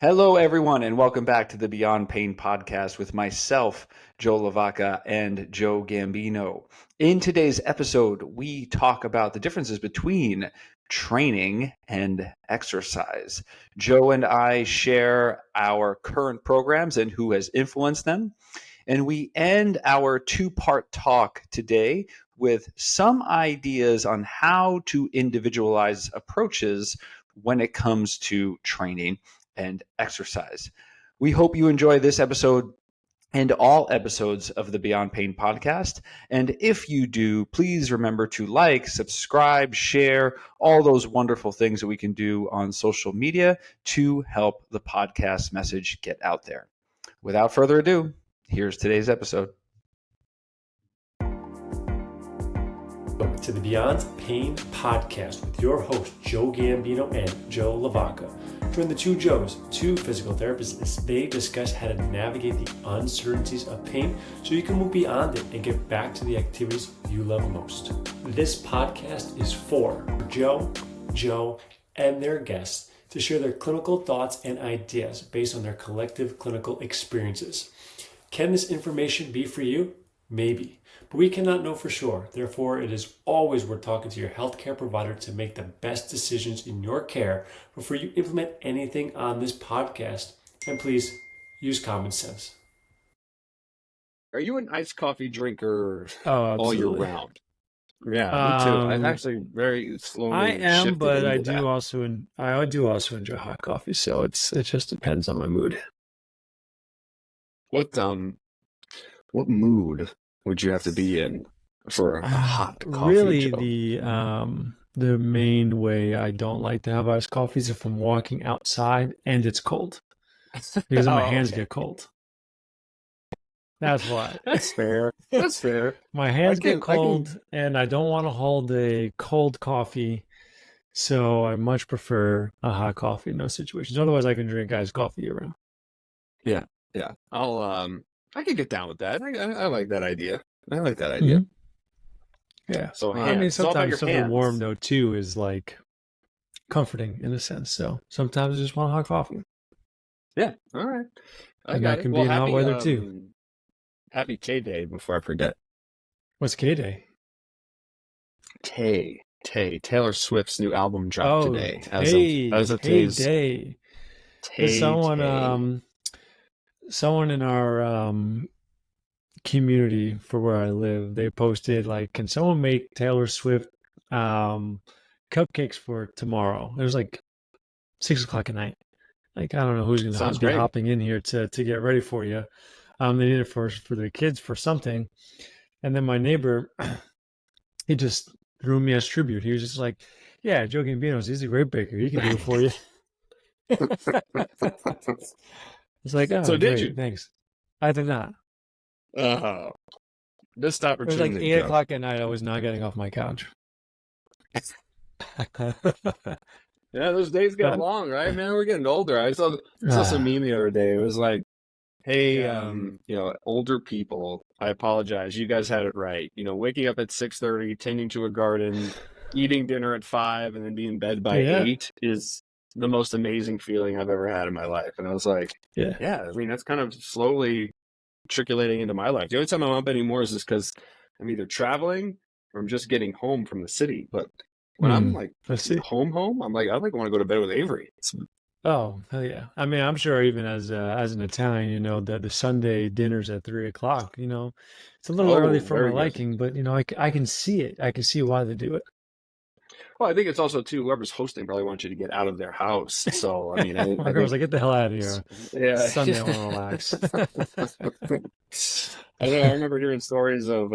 Hello, everyone, and welcome back to the Beyond Pain podcast with myself, Joe LaVacca and Joe Gambino. In today's episode, we talk about the differences between training and exercise. Joe and I share our current programs and who has influenced them. And we end our two-part talk today with some ideas on how to individualize approaches when it comes to training and exercise. We hope you enjoy this episode and all episodes of the Beyond Pain podcast. And if you do, please remember to like, subscribe, share, all those wonderful things that we can do on social media to help the podcast message get out there. Without further ado, here's today's episode. Welcome to the Beyond Pain podcast with your hosts, Joe Gambino and Joe LaVacca. Join the two Joes, two physical therapists, as they discuss how to navigate the uncertainties of pain so you can move beyond it and get back to the activities you love most. This podcast is for Joe, and their guests to share their clinical thoughts and ideas based on their collective clinical experiences. Can this information be for you? Maybe, but we cannot know for sure. Therefore, it is always worth talking to your healthcare provider to make the best decisions in your care before you implement anything on this podcast. And please use common sense. Are you an iced coffee drinker all year round? Yeah, me too. I'm actually very slowly. I am, shifted but I into do that. also enjoy hot coffee. So it just depends on my mood. What mood would you have to be in for a hot coffee? Really, Joe? the main way I don't like to have iced coffee is if I'm walking outside and it's cold, because my hands get cold. That's why. That's fair. That's fair. My hands get cold, and I don't want to hold a cold coffee, so I much prefer a hot coffee in those situations. Otherwise, I can drink iced coffee year round. Yeah. I could get down with that. I like that idea. Mm-hmm. Yeah. So I mean, sometimes something hands. warm though too is like comforting in a sense. So sometimes I just want hot coffee. Yeah. All right. And that can be in hot weather too. Happy K Day before I forget. What's K Day? Tay. Taylor Swift's new album dropped today. As of today's day. Someone in our community for where I live, they posted like, can someone make Taylor Swift cupcakes for tomorrow? It was like 6:00 at night. Like, I don't know who's going to be hopping in here to get ready for you. They need it for the kids for something. And then my neighbor, he just threw me as tribute. He was just like, yeah, Joe Gambino, he's a great baker. He can do it for you. It's like, oh, so great, did you? Thanks. I did not. This opportunity. It was like 8:00 at night. I was not getting off my couch. Yeah, those days get long, right, man? We're getting older. I saw some meme the other day. It was like, hey, older people, I apologize. You guys had it right. Waking up at 6:30, tending to a garden, eating dinner at 5, and then being in bed by 8 is the most amazing feeling I've ever had in my life. And I was like, yeah, I mean, that's kind of slowly trickulating into my life. The only time I'm up anymore is just because I'm either traveling or I'm just getting home from the city. But when I'm like home, I'm like, I want to go to bed with Avery. Oh, hell yeah. I mean, I'm sure even as an Italian, the Sunday dinner's at 3:00, it's a little early for my liking, but I can see it. I can see why they do it. Well, I think it's also too, whoever's hosting probably wants you to get out of their house. So, I mean, my girl's like, get the hell out of here. Yeah. Sunday, I want to relax. I remember hearing stories of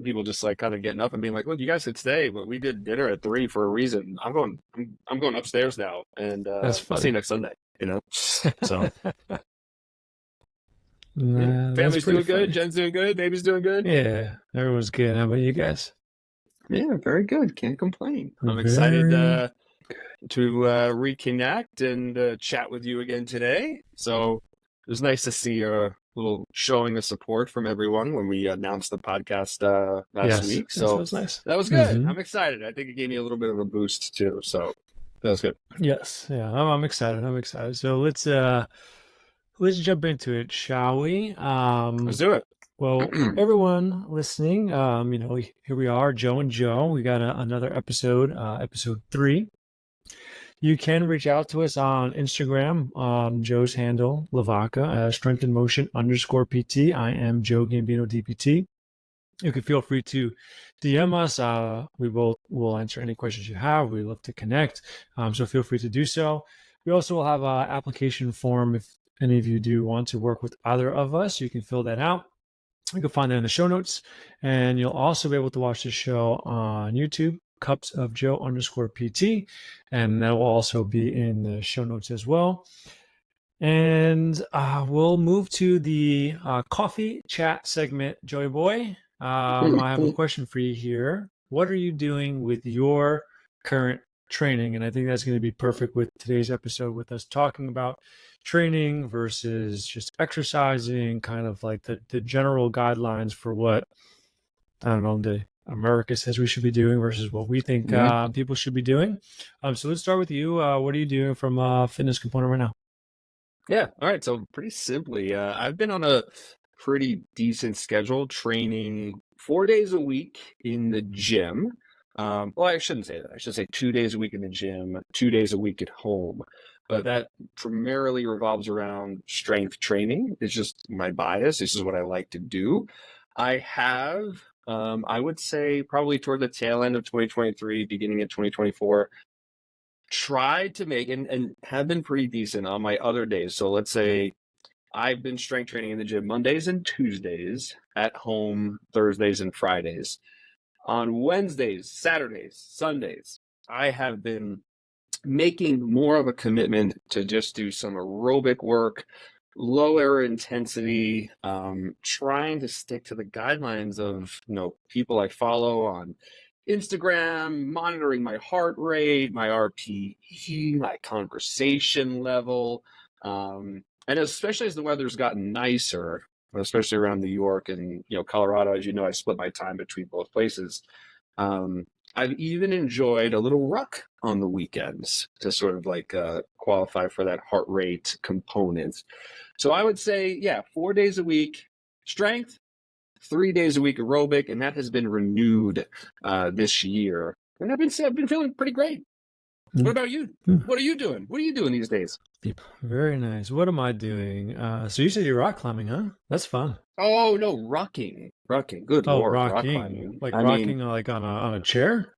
people just like kind of getting up and being like, "Well, you guys could stay, but we did dinner at 3 for a reason. I'm going upstairs now, and That's funny. I'll see you next Sunday." So family's doing good. Jen's doing good. Baby's doing good. Yeah, everyone's good. How about you guys? Yeah, very good. Can't complain. I'm excited to reconnect and chat with you again today. So it was nice to see a little showing of support from everyone when we announced the podcast last week. So that was nice. That was good. I'm excited. I think it gave me a little bit of a boost too. So That's good. Yes. Yeah. I'm excited. I'm excited. So let's jump into it, shall we? Let's do it. Well, everyone listening, here we are, Joe and Joe. We got another episode, episode 3. You can reach out to us on Instagram, Joe's handle, LaVacca, Strength in Motion _PT. I am Joe Gambino, DPT. You can feel free to DM us. We'll answer any questions you have. We love to connect. So feel free to do so. We also will have an application form if any of you do want to work with either of us. You can fill that out. You can find that in the show notes. And you'll also be able to watch the show on YouTube, Cups of Joe _PT. And that will also be in the show notes as well. And we'll move to the coffee chat segment, Joey boy. I have a question for you here. What are you doing with your current training? And I think that's going to be perfect with today's episode, with us talking about training versus just exercising, kind of like the general guidelines for what, I don't know, the America says we should be doing versus what we think people should be doing. So let's start with you. What are you doing from a fitness component right now? Yeah. All right. So pretty simply, I've been on a pretty decent schedule, training 4 days a week in the gym. Well, I shouldn't say that. I should say 2 days a week in the gym, 2 days a week at home. But that primarily revolves around strength training. It's just my bias. This is what I like to do. I have, I would say probably toward the tail end of 2023, beginning of 2024, tried to make and have been pretty decent on my other days. So let's say I've been strength training in the gym Mondays and Tuesdays, at home Thursdays and Fridays. On Wednesdays, Saturdays, Sundays, I have been making more of a commitment to just do some aerobic work, lower intensity, trying to stick to the guidelines of people I follow on Instagram, monitoring my heart rate, my RPE, my conversation level, and especially as the weather's gotten nicer, especially around New York and Colorado. As you know, I split my time between both places. I've even enjoyed a little ruck on the weekends to sort of like qualify for that heart rate component. So I would say, 4 days a week strength, 3 days a week aerobic, and that has been renewed this year. And I've been feeling pretty great. What about you? What are you doing? What are you doing these days? Very nice. What am I doing? So you said you're rock climbing, huh? That's fun. Oh no, rocking. Good Lord, rocking. Rock climbing. Like rocking, like on a chair.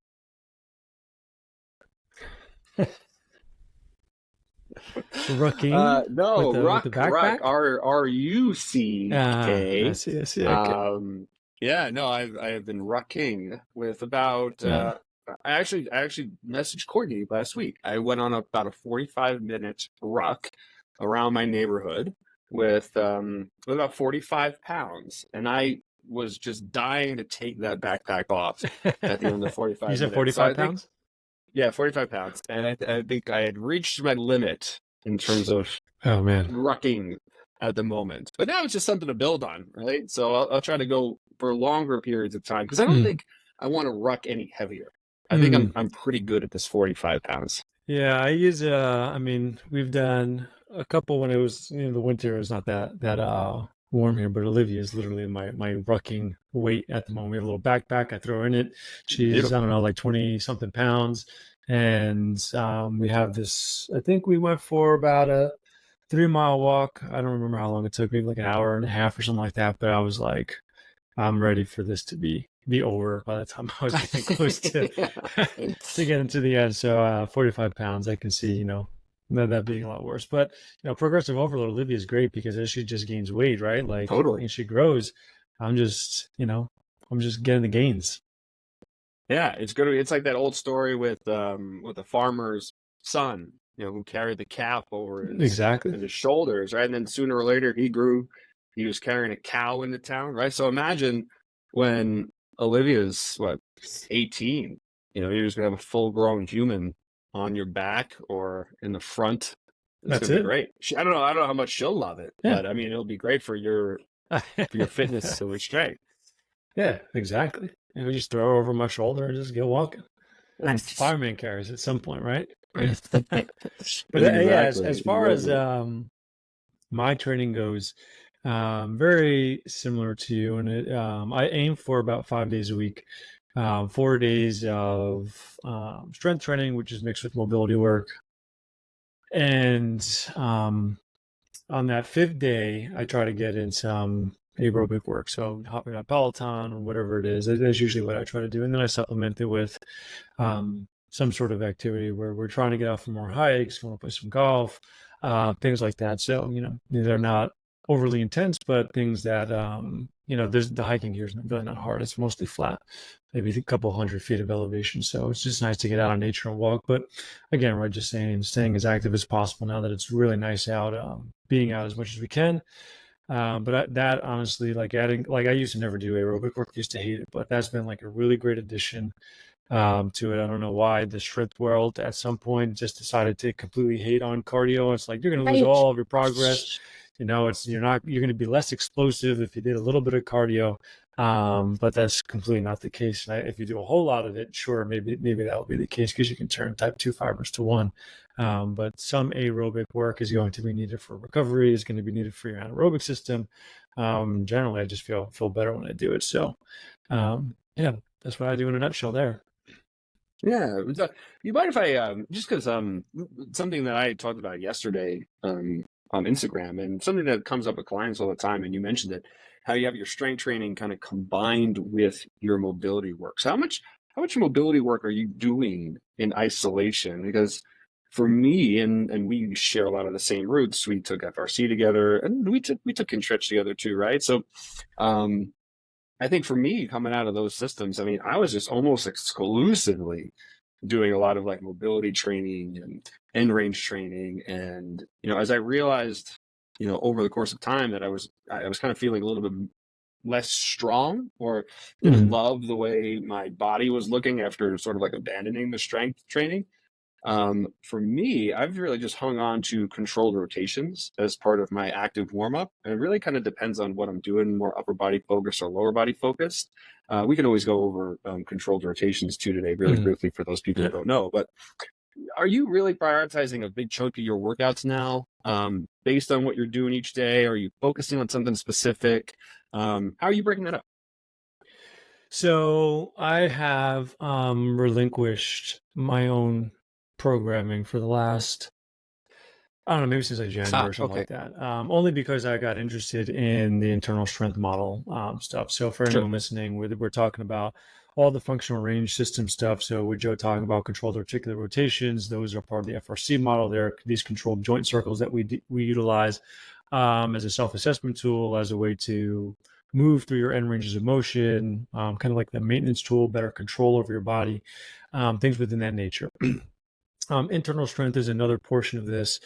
Rocking. No, with the backpack. RUCK. I see. Okay. Yeah, no, I have been rucking with about. I actually messaged Courtney last week. I went on about a 45-minute ruck around my neighborhood with about 45 pounds, and I was just dying to take that backpack off at the end of the 45 minutes. You said 45 pounds? Yeah, 45 pounds. And I think I had reached my limit in terms of rucking at the moment. But now it's just something to build on, right? So I'll try to go for longer periods of time, because I don't think I want to ruck any heavier. I think I'm pretty good at this 45 pounds. Yeah, I use we've done a couple when it was the winter. It's not that warm here, but Olivia is literally my rucking weight at the moment. We have a little backpack I throw in it. She's beautiful. I don't know, like 20 something pounds, and we have this. I think we went for about a 3-mile walk. I don't remember how long it took, maybe like an hour and a half or something like that. But I was like, I'm ready for this to be over by the time I was getting close to get into the end. So 45 pounds, I can see, that being a lot worse. But progressive overload, Olivia is great, because as she just gains weight, right? Like totally, and she grows, I'm just getting the gains. Yeah, it's like that old story with the farmer's son, who carried the calf over his shoulders, right? And then sooner or later he was carrying a cow into town, right? So imagine when Olivia's 18, you're just gonna have a full-grown human on your back or in the front. That's gonna be great. I don't know how much she'll love it, but I mean, it'll be great for your fitness and your strength. Yeah, exactly. And we just throw her over my shoulder and just go walking. Nice. Fireman carries at some point, right? But yeah, as far as my training goes, very similar to you, and I aim for about 5 days a week, 4 days of strength training, which is mixed with mobility work, and on that fifth day, I try to get in some aerobic work. So hopping on Peloton or whatever it is, that's usually what I try to do. And then I supplement it with some sort of activity where we're trying to get out for more hikes, want to play some golf, things like that. So, they're not overly intense, but things that, the hiking here is really not hard. It's mostly flat, maybe a couple 100 feet of elevation. So it's just nice to get out in nature and walk. But again, we're just staying as active as possible now that it's really nice out, being out as much as we can. But that honestly, like I used to never do aerobic work, used to hate it, but that's been like a really great addition to it. I don't know why the strength world at some point just decided to completely hate on cardio. It's like, you're going to lose all of your progress. You're going to be less explosive if you did a little bit of cardio. But that's completely not the case. And if you do a whole lot of it, sure, maybe that will be the case because you can turn type 2 fibers to 1. But some aerobic work is going to be needed for recovery, is going to be needed for your anaerobic system. Generally, I just feel better when I do it. So, yeah, that's what I do in a nutshell there. Yeah. You mind if I, just because something that I talked about yesterday on Instagram, and something that comes up with clients all the time, and you mentioned it, how you have your strength training kind of combined with your mobility work. So how much mobility work are you doing in isolation? Because for me, and we share a lot of the same roots. We took FRC together, and we took Constretch together too, right? So I think for me, coming out of those systems, I mean, I was just almost exclusively doing a lot of like mobility training and end range training. And, as I realized, over the course of time that I was kind of feeling a little bit less strong, or didn't love the way my body was looking after sort of like abandoning the strength training. For me, I've really just hung on to controlled rotations as part of my active warm-up. And it really kind of depends on what I'm doing, more upper body focused or lower body focused. We can always go over controlled rotations too today, really briefly, for those people who don't know. But are you really prioritizing a big chunk of your workouts now based on what you're doing each day? Are you focusing on something specific? How are you breaking that up? So I have relinquished my own programming for the last, I don't know, maybe since like January or something like that. Only because I got interested in the internal strength model stuff. So for anyone listening, we're talking about all the functional range system stuff. So with Joe talking about controlled articular rotations, those are part of the FRC model. There are these controlled joint circles that we utilize as a self-assessment tool, as a way to move through your end ranges of motion, kind of like the maintenance tool, better control over your body, things within that nature. Internal strength is another portion of this,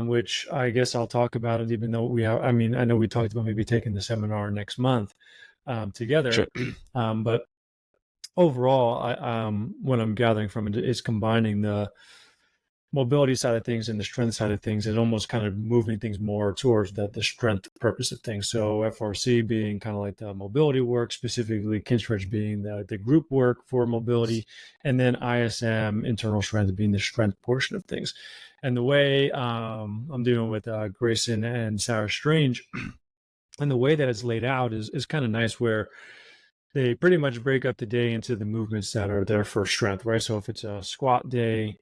which I guess I'll talk about it, even though I know we talked about maybe taking the seminar next month together. Sure. But overall, what I'm gathering from it is combining the mobility side of things and the strength side of things, and almost kind of moving things more towards the strength purpose of things. So FRC being kind of like the mobility work, specifically Kinstretch being the group work for mobility, and then ISM, internal strength, being the strength portion of things. And the way I'm doing with Grayson and Sarah Strange, and the way that it's laid out is kind of nice, where they pretty much break up the day into the movements that are there for strength, right? So if it's a squat day,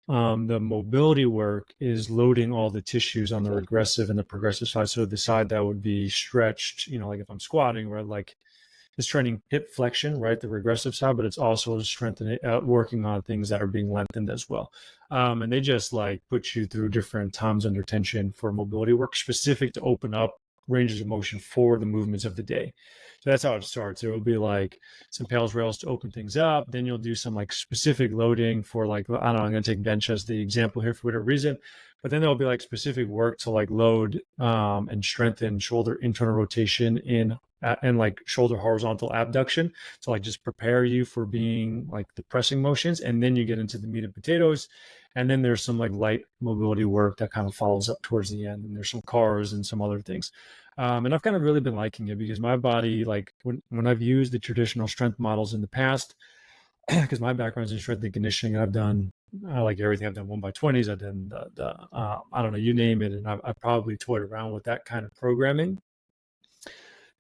the mobility work is loading all the tissues on the regressive and the progressive side. So the side that would be stretched, like if I'm squatting, right, like it's training hip flexion, right, the regressive side, but it's also strengthening, working on things that are being lengthened as well. And they just like put you through different times under tension for mobility work, specific to open up ranges of motion for the movements of the day. So that's how it starts. It will be like some Pales rails to open things up. Then you'll do some like specific loading for like, I don't know, I'm going to take bench as the example here for whatever reason. But then there'll be like specific work to like load and strengthen shoulder internal rotation and like shoulder horizontal abduction. So like just prepare you for being like the pressing motions. And then you get into the meat and potatoes. And then there's some like light mobility work that kind of follows up towards the end. And there's some cars and some other things. And I've kind of really been liking it, because my body, like when I've used the traditional strength models in the past, because my background is in strength and conditioning, I've done I like everything. I've done 1x20s. I've done I don't know, you name it. And I've probably toyed around with that kind of programming.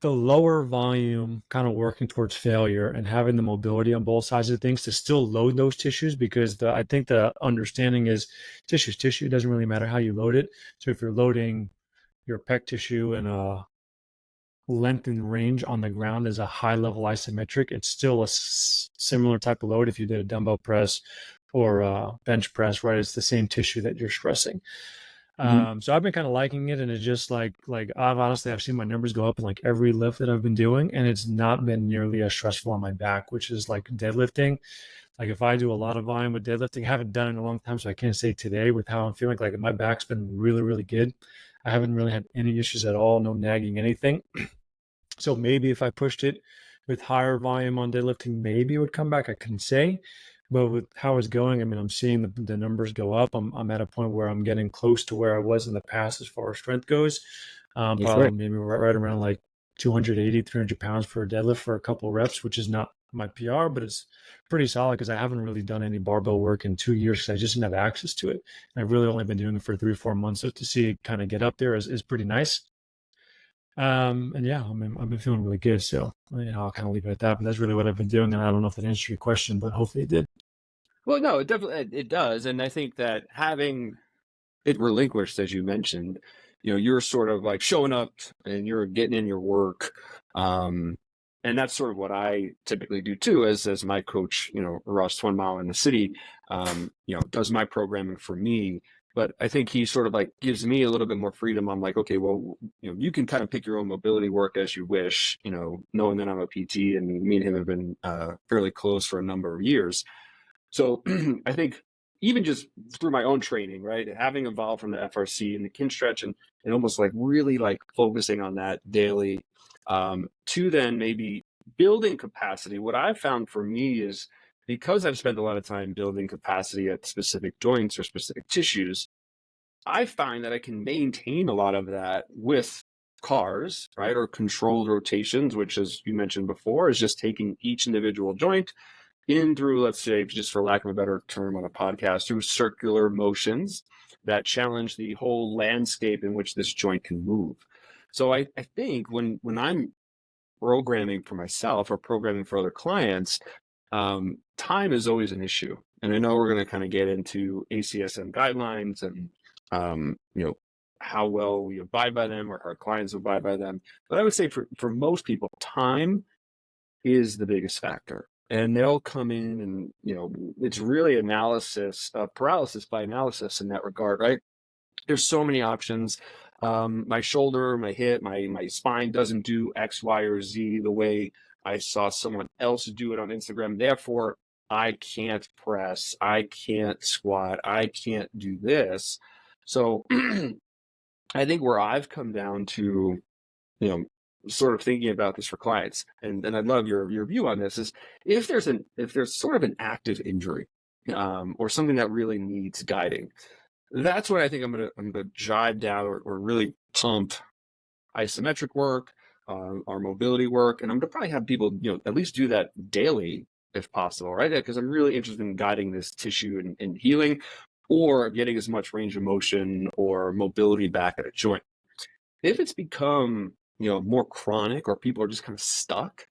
The lower volume, kind of working towards failure and having the mobility on both sides of things to still load those tissues, because I think the understanding is tissue. It doesn't really matter how you load it. So if you're loading your pec tissue in a length and range on the ground as a high level isometric, it's still a similar type of load if you did a dumbbell press or a bench press, right? It's the same tissue that you're stressing. So I've been kind of liking it, and it's just like I've seen my numbers go up in like every lift that I've been doing, and it's not been nearly as stressful on my back, which is like deadlifting. Like if I do a lot of volume with deadlifting, I haven't done it in a long time, so I can't say today with how I'm feeling. Like my back's been really, really good. I haven't really had any issues at all, no nagging, anything. So maybe if I pushed it with higher volume on deadlifting, maybe it would come back. I couldn't say. But with how it's going, I mean, I'm seeing the numbers go up. I'm at a point where I'm getting close to where I was in the past as far as strength goes. Probably maybe right around like 280, 300 pounds for a deadlift for a couple of reps, which is not my PR, but it's pretty solid because I haven't really done any barbell work in 2 years because I just didn't have access to it. And I've really only been doing it for 3 or 4 months. So to see it kind of get up there is pretty nice. And yeah, I've been feeling really good. So I'll kind of leave it at that. But that's really what I've been doing. And I don't know if that answered your question, but hopefully it did. Well, no, it definitely it does, and I think that having it relinquished, as you mentioned, you're sort of like showing up and you're getting in your work, and that's sort of what I typically do too, as my coach, Ross Twinmile in the city, does my programming for me. But I think he sort of like gives me a little bit more freedom. I'm like, okay, well, you can kind of pick your own mobility work as you wish, knowing that I'm a PT and me and him have been fairly close for a number of years. So I think even just through my own training, right, having evolved from the FRC and the kin stretch and almost like really like focusing on that daily, to then maybe building capacity. What I've found for me is because I've spent a lot of time building capacity at specific joints or specific tissues, I find that I can maintain a lot of that with cars, right, or controlled rotations, which, as you mentioned before, is just taking each individual joint in through, let's say, just for lack of a better term on a podcast, through circular motions that challenge the whole landscape in which this joint can move. So I think when I'm programming for myself or programming for other clients, time is always an issue. And I know we're going to kind of get into ACSM guidelines and, how well we abide by them or our clients abide by them. But I would say for most people, time is the biggest factor. And they'll come in and, it's really paralysis by analysis in that regard, right? There's so many options. My shoulder, my hip, my spine doesn't do X, Y, or Z the way I saw someone else do it on Instagram. Therefore, I can't press, I can't squat, I can't do this. So I think where I've come down to, sort of thinking about this for clients, and I'd love your view on this, is if there's sort of an active injury, or something that really needs guiding, that's what I think I'm gonna jive down or really pump isometric work, our mobility work, and I'm gonna probably have people at least do that daily if possible, right? Because I'm really interested in guiding this tissue and healing, or getting as much range of motion or mobility back at a joint. If it's become more chronic or people are just kind of stuck,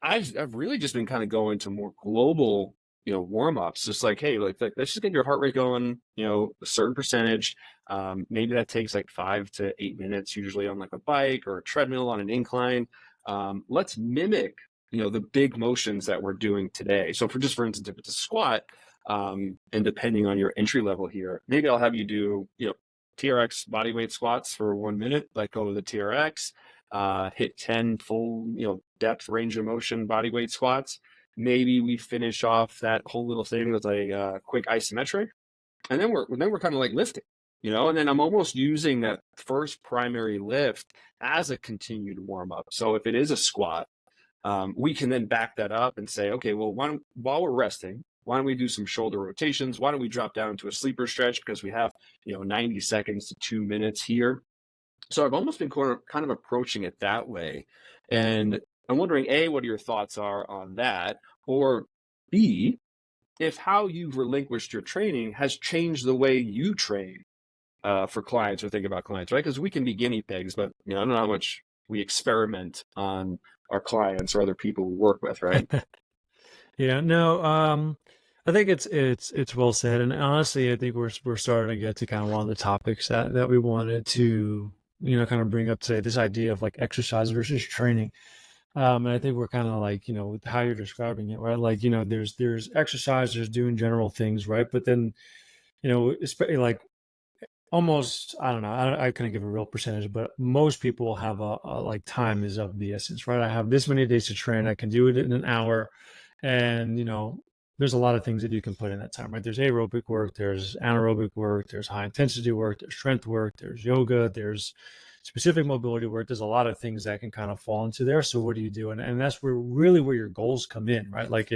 I've really just been kind of going to more global, warm-ups, just like, hey, like let's just get your heart rate going, a certain percentage. Maybe that takes like 5 to 8 minutes, usually on like a bike or a treadmill on an incline. Let's mimic, the big motions that we're doing today. So for instance, if it's a squat, and depending on your entry level here, maybe I'll have you do, TRX body weight squats for 1 minute, let go of the TRX, hit 10 full, depth range of motion body weight squats. Maybe we finish off that whole little thing with a quick isometric, and then we're kind of like lifting, and then I'm almost using that first primary lift as a continued warm up. So if it is a squat, we can then back that up and say, okay, well, while we're resting, why don't we do some shoulder rotations? Why don't we drop down to a sleeper stretch because we have 90 seconds to 2 minutes here. So I've almost been kind of approaching it that way. And I'm wondering, A, what your thoughts are on that, or B, if how you've relinquished your training has changed the way you train for clients or think about clients, right? Because we can be guinea pigs, but I don't know how much we experiment on our clients or other people we work with, right? Yeah, no, I think it's well said, and honestly, I think we're starting to get to kind of one of the topics that we wanted to kind of bring up today. This idea of like exercise versus training, and I think we're kind of like with how you're describing it, right? Like there's exercise, there's doing general things, right? But then especially like almost I don't know, I couldn't give a real percentage, but most people have a like time is of the essence, right? I have this many days to train, I can do it in an hour, and there's a lot of things that you can put in that time, right? There's aerobic work, there's anaerobic work, there's high intensity work, there's strength work, there's yoga, there's specific mobility work. There's a lot of things that can kind of fall into there. So what do you do? And that's where your goals come in, right? Like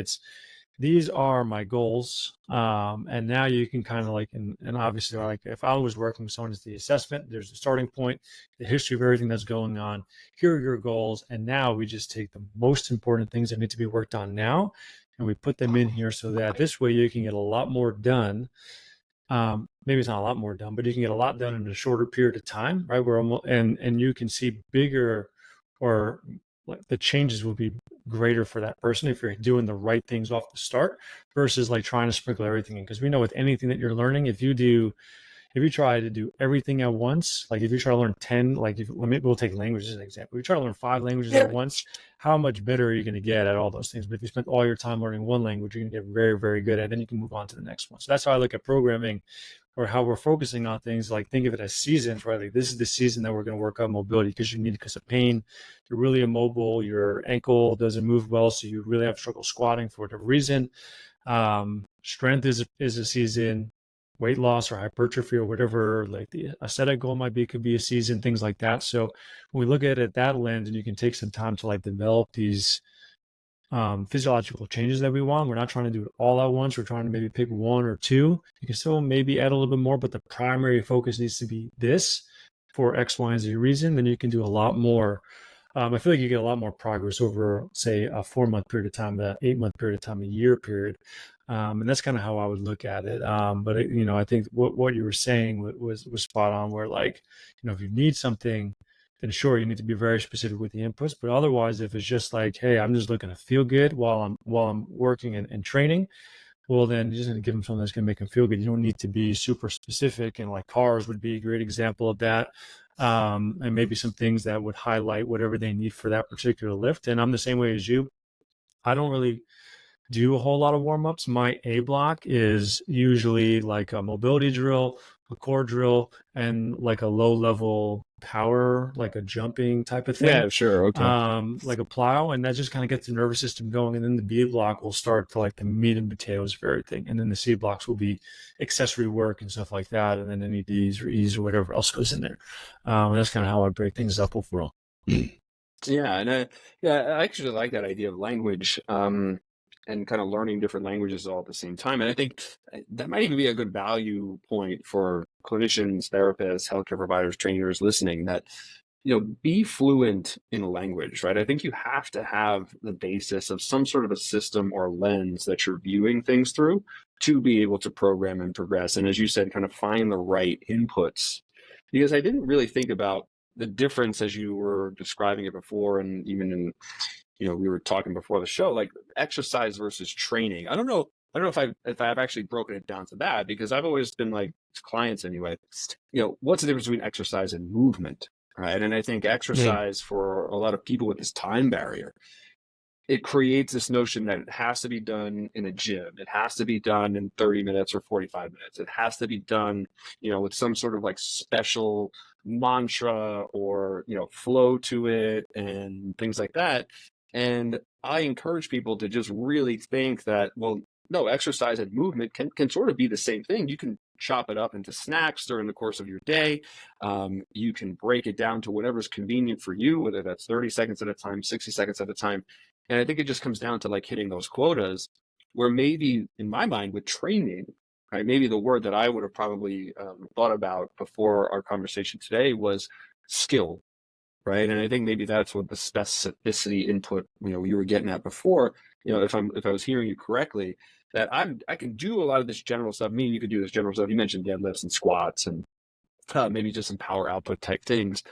these are my goals. And now you can kind of like, and obviously like if I was working with someone, it's the assessment, there's the starting point, the history of everything that's going on. Here are your goals. And now we just take the most important things that need to be worked on now, and we put them in here so that this way you can get a lot more done. Maybe it's not a lot more done, but you can get a lot done in a shorter period of time, right? Where almost, and you can see bigger, or like the changes will be greater for that person if you're doing the right things off the start versus like trying to sprinkle everything in. Because we know with anything that you're learning, if you try to do everything at once, like if you try to learn 10, like we'll take languages as an example. If you try to learn 5 languages at once, how much better are you going to get at all those things? But if you spend all your time learning one language, you're going to get very, very good at it. Then you can move on to the next one. So that's how I look at programming, or how we're focusing on things. Like think of it as seasons, right? Like this is the season that we're going to work on mobility because you need it because of pain. You're really immobile. Your ankle doesn't move well, so you really have trouble squatting for whatever reason. Strength is a season. Weight loss or hypertrophy or whatever like the aesthetic goal might be, could be a season, things like that. So when we look at it that lens, and you can take some time to like develop these physiological changes that we want. We're not trying to do it all at once. We're trying to maybe pick 1 or 2. You can still maybe add a little bit more, but the primary focus needs to be this for X, Y, and Z reason. Then you can do a lot more. I feel like you get a lot more progress over, say, a 4-month period of time, an 8-month period of time, a year period. And that's kind of how I would look at it. But I think what you were saying was spot on. Where like, if you need something, then sure, you need to be very specific with the inputs. But otherwise, if it's just like, hey, I'm just looking to feel good while I'm working and training, well, then you're just going to give them something that's going to make them feel good. You don't need to be super specific. And like cars would be a great example of that. And maybe some things that would highlight whatever they need for that particular lift. And I'm the same way as you. I don't really do a whole lot of warm-ups. My A block is usually like a mobility drill, a core drill, and like a low-level power, like a jumping type of thing. Yeah, sure. Okay. Like a plow, and that just kind of gets the nervous system going. And then the B block will start to like the meat and potatoes of everything. And then the C blocks will be accessory work and stuff like that. And then any D's or E's or whatever else goes in there. That's kind of how I break things up overall. Yeah, and I actually like that idea of language. And kind of learning different languages all at the same time. And I think that might even be a good value point for clinicians, therapists, healthcare providers, trainers listening, that, be fluent in a language, right? I think you have to have the basis of some sort of a system or lens that you're viewing things through to be able to program and progress. And as you said, kind of find the right inputs. Because I didn't really think about the difference as you were describing it before, and even in we were talking before the show, like exercise versus training. I don't know if I've actually broken it down to that, because I've always been like, clients anyway, what's the difference between exercise and movement, right? And I think exercise for a lot of people with this time barrier, it creates this notion that it has to be done in a gym. It has to be done in 30 minutes or 45 minutes. It has to be done, with some sort of like special mantra or, flow to it and things like that. And I encourage people to just really think that, well, no, exercise and movement can sort of be the same thing. You can chop it up into snacks during the course of your day. You can break it down to whatever's convenient for you, whether that's 30 seconds at a time, 60 seconds at a time. And I think it just comes down to like hitting those quotas, where maybe in my mind with training, right, maybe the word that I would have probably thought about before our conversation today was skill. Right. And I think maybe that's what the specificity input, you were getting at before, if I was hearing you correctly, that I can do a lot of this general stuff. Me, you could do this general stuff. You mentioned deadlifts and squats and maybe just some power output type things.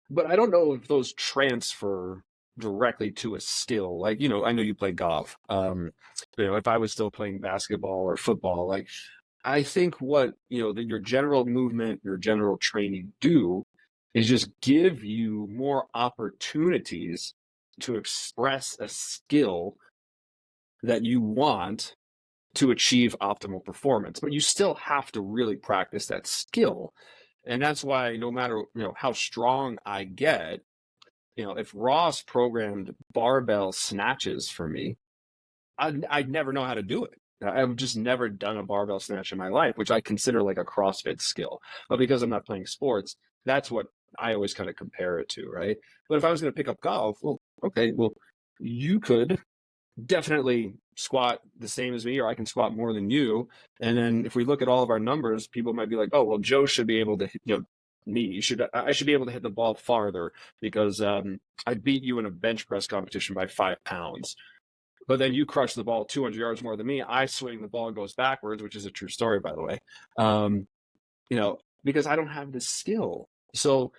But I don't know if those transfer directly to a skill. Like, I know you play golf. If I was still playing basketball or football, like I think what, your general movement, your general training do is just give you more opportunities to express a skill that you want to achieve optimal performance. But you still have to really practice that skill. And that's why no matter, how strong I get, if Ross programmed barbell snatches for me, I'd never know how to do it. I've just never done a barbell snatch in my life, which I consider like a CrossFit skill. But because I'm not playing sports, that's what I always kind of compare it to, right? But if I was going to pick up golf, well, okay, well, you could definitely squat the same as me, or I can squat more than you. And then if we look at all of our numbers, people might be like, oh, well, Joe should be able to, I should be able to hit the ball farther because I beat you in a bench press competition by 5 pounds. But then you crush the ball 200 yards more than me. I swing, the ball goes backwards, which is a true story, by the way. Because I don't have the skill. So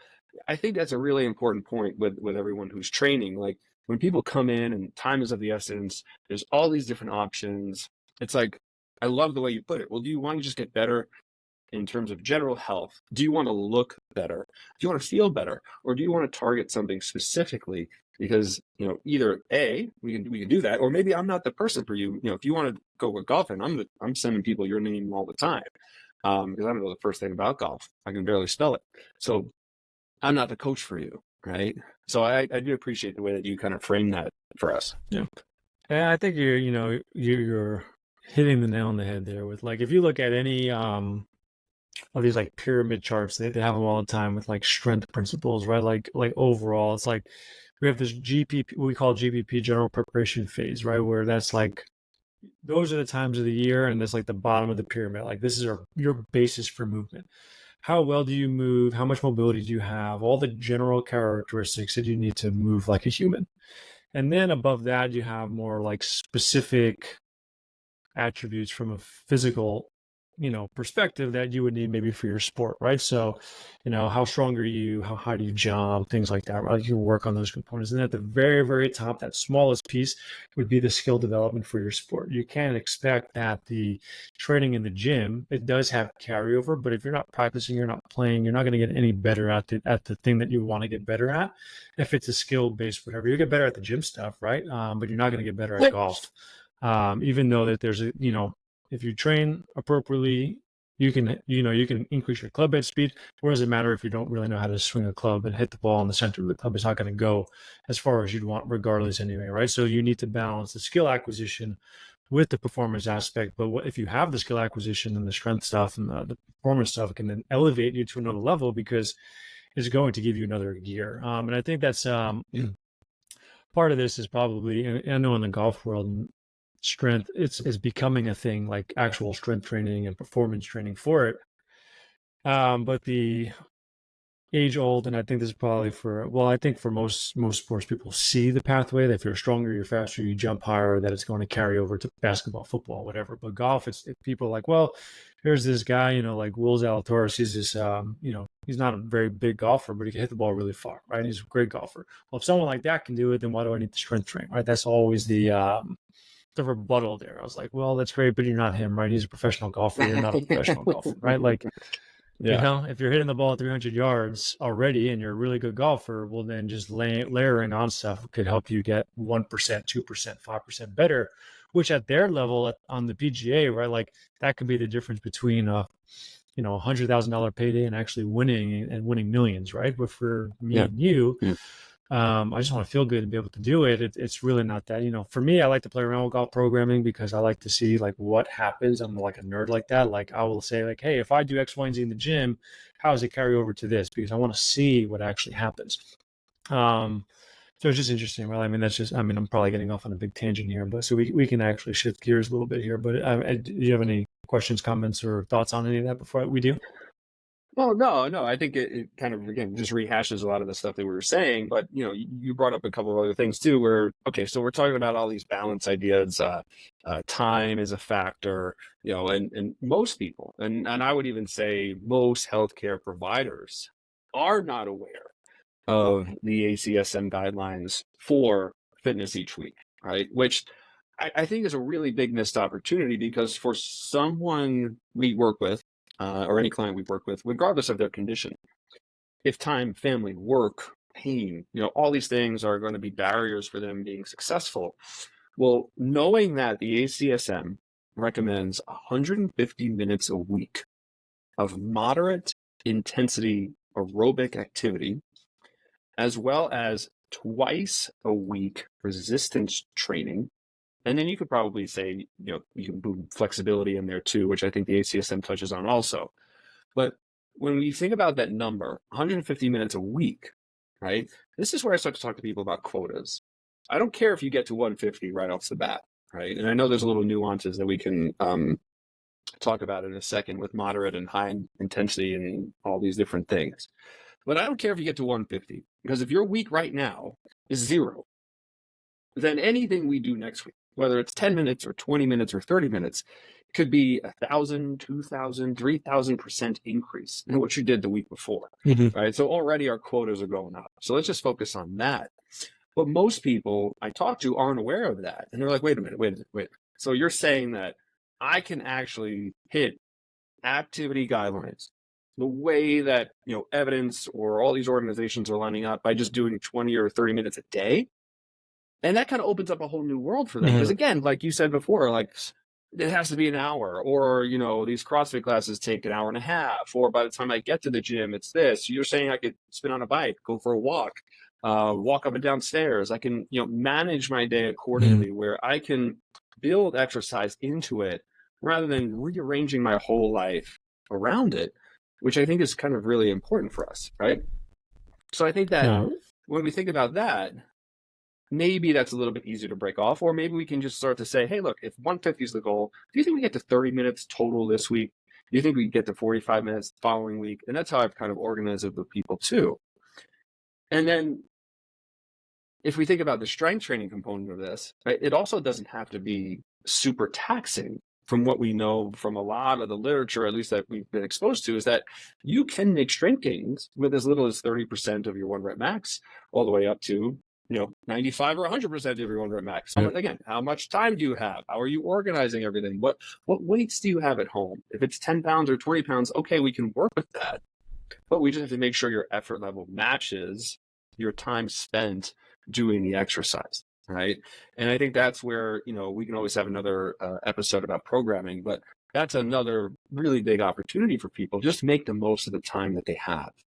I think that's a really important point with everyone who's training. Like when people come in and time is of the essence, there's all these different options. It's like, I love the way you put it. Well, do you want to just get better in terms of general health? Do you want to look better? Do you want to feel better? Or do you want to target something specifically? Because, either A, we can do that, or maybe I'm not the person for you. If you want to go with golfing, I'm sending people your name all the time. Because I don't know the first thing about golf. I can barely spell it. So I'm not the coach for you, right? So I do appreciate the way that you kind of frame that for us. Yeah. And I think you're hitting the nail on the head there with, like, if you look at any of these like pyramid charts, they have them all the time with like strength principles, right? Like overall, it's like we have this GPP, we call GPP, general preparation phase, right? Where that's like, those are the times of the year, and that's like the bottom of the pyramid. Like this is your basis for movement. How well do you move? How much mobility do you have? All the general characteristics that you need to move like a human. And then above that, you have more like specific attributes from a physical perspective that you would need maybe for your sport, right? So, how strong are you? How high do you jump? Things like that, right? You can work on those components. And at the very, very top, that smallest piece would be the skill development for your sport. You can't expect that the training in the gym, it does have carryover, but if you're not practicing, you're not playing, you're not going to get any better at the thing that you want to get better at. If it's a skill-based, whatever, you get better at the gym stuff, right? But you're not going to get better at golf. Even though that there's if you train appropriately, you can increase your club head speed. What does it matter if you don't really know how to swing a club and hit the ball in the center of the club? It's not going to go as far as you'd want regardless anyway, right? So you need to balance the skill acquisition with the performance aspect. But if you have the skill acquisition and the strength stuff and the performance stuff, it can then elevate you to another level because it's going to give you another gear. And I think that's part of this is probably, and I know in the golf world, strength is becoming a thing, like actual strength training and performance training for it. But the age old, and I think this is probably I think for most sports, people see the pathway that if you're stronger, you're faster, you jump higher, that it's going to carry over to basketball, football, whatever. But golf, it's people are like, well, here's this guy, like Will Zalatoris. He's this, he's not a very big golfer, but he can hit the ball really far, right? He's a great golfer. Well, if someone like that can do it, then why do I need to strength train, right? That's always the rebuttal there. I was like, well, that's great, but you're not him, right? He's a professional golfer. You're not a professional golfer, right? Like, if you're hitting the ball at 300 yards already and you're a really good golfer, well, then just layering on stuff could help you get 1%, 2%, 5% better, which at their level on the PGA, right? Like that could be the difference between $100,000 payday and actually winning millions, right? But for me and you, I just want to feel good and be able to do it. It's really not that, for me, I like to play around with golf programming because I like to see like what happens. I'm like a nerd like that. Like I will say like, hey, if I do X, Y, and Z in the gym, how does it carry over to this? Because I want to see what actually happens. So it's just interesting. Well, I mean, I'm probably getting off on a big tangent here, but so we can actually shift gears a little bit here, but do you have any questions, comments, or thoughts on any of that before we do? Well, no. I think it kind of, again, just rehashes a lot of the stuff that we were saying. But, you brought up a couple of other things too, where, okay, so we're talking about all these balance ideas. Time is a factor, and most people, and I would even say most healthcare providers are not aware of the ACSM guidelines for fitness each week, right? Which I think is a really big missed opportunity, because for someone we work with, or any client we work with, regardless of their condition, if time, family, work, pain, all these things are going to be barriers for them being successful. Well, knowing that the ACSM recommends 150 minutes a week of moderate intensity aerobic activity, as well as twice a week resistance training. And then you could probably say, you can boom flexibility in there too, which I think the ACSM touches on also. But when we think about that number, 150 minutes a week, right? This is where I start to talk to people about quotas. I don't care if you get to 150 right off the bat, right? And I know there's a little nuances that we can talk about in a second with moderate and high intensity and all these different things. But I don't care if you get to 150, because if your week right now is 0, then anything we do next week, whether it's 10 minutes or 20 minutes or 30 minutes, could be 1,000, 2,000, 3,000% increase in what you did the week before, right? So already our quotas are going up. So let's just focus on that. But most people I talk to aren't aware of that. And they're like, wait a minute. So you're saying that I can actually hit activity guidelines the way that, evidence or all these organizations are lining up by just doing 20 or 30 minutes a day? And that kind of opens up a whole new world for them. Because again, like you said before, like it has to be an hour, or, these CrossFit classes take an hour and a half, or by the time I get to the gym, it's this. You're saying I could spin on a bike, go for a walk, walk up and down stairs. I can, manage my day accordingly, where I can build exercise into it rather than rearranging my whole life around it, which I think is kind of really important for us, right? So I think that when we think about that, maybe that's a little bit easier to break off, or maybe we can just start to say, hey, look, if 150 is the goal, do you think we get to 30 minutes total this week? Do you think we can get to 45 minutes the following week? And that's how I've kind of organized it with people too. And then if we think about the strength training component of this, right, it also doesn't have to be super taxing. From what we know from a lot of the literature, at least that we've been exposed to, is that you can make strength gains with as little as 30% of your 1 rep max, all the way up to 95 or 100% of your 1 rep max. Again, how much time do you have? How are you organizing everything? What weights do you have at home? If it's 10 pounds or 20 pounds, okay, we can work with that. But we just have to make sure your effort level matches your time spent doing the exercise, right? And I think that's where, we can always have another episode about programming, but that's another really big opportunity for people. Just make the most of the time that they have.